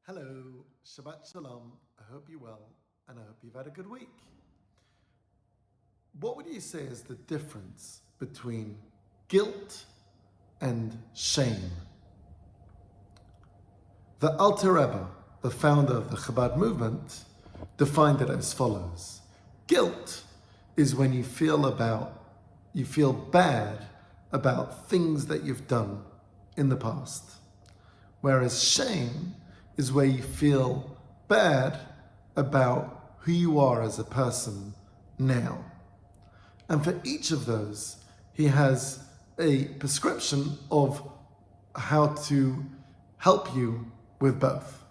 Hello, Shabbat Shalom. I hope you're well and I hope you've had a good week. What would you say is the difference between guilt and shame? The Alter Rebbe, the founder of the Chabad movement, defined it as follows. Guilt is when you feel bad about things that you've done in the past. Whereas shame is where you feel bad about who you are as a person now. And for each of those, he has a prescription of how to help you with both.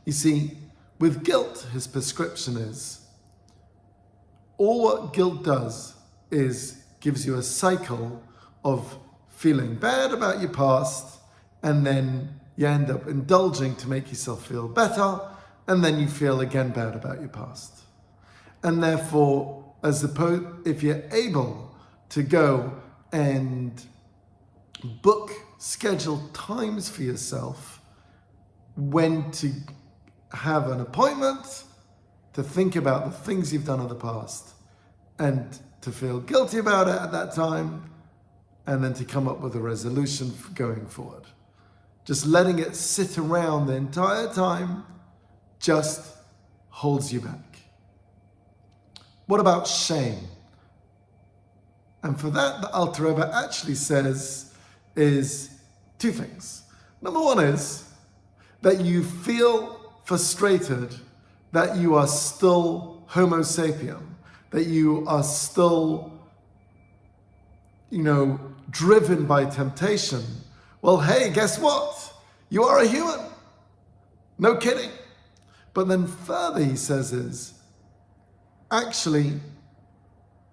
You see, with guilt, his prescription is, all what guilt does is gives you a cycle of feeling bad about your past, and then you end up indulging to make yourself feel better, and then you feel again bad about your past. And therefore, if you're able to go and schedule times for yourself when to have an appointment, to think about the things you've done in the past, and to feel guilty about it at that time, and then to come up with a resolution for going forward. Just letting it sit around the entire time just holds you back. What about shame? And for that, the Alter Rebbe actually says is two things. Number one is that you feel frustrated that you are still Homo sapien, that you are still, driven by temptation. Well, hey, guess what? You are a human. No kidding. But then further he says is, actually,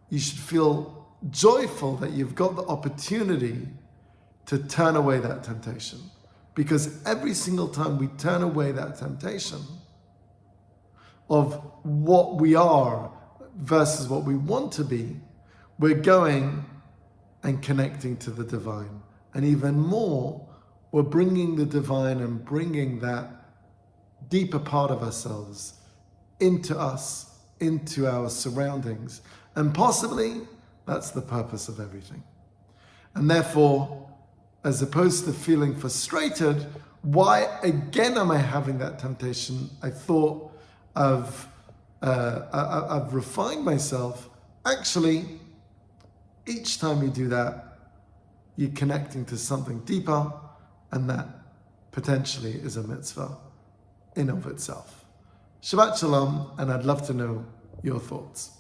you should feel joyful that you've got the opportunity to turn away that temptation. Because every single time we turn away that temptation of what we are versus what we want to be, we're going and connecting to the divine. And even more, we're bringing the divine and bringing that deeper part of ourselves into us, into our surroundings. And possibly, that's the purpose of everything. And therefore, as opposed to feeling frustrated, why again am I having that temptation? I thought I've refined myself. Actually, each time you do that, you're connecting to something deeper, and that potentially is a mitzvah in of itself. Shabbat Shalom, and I'd love to know your thoughts.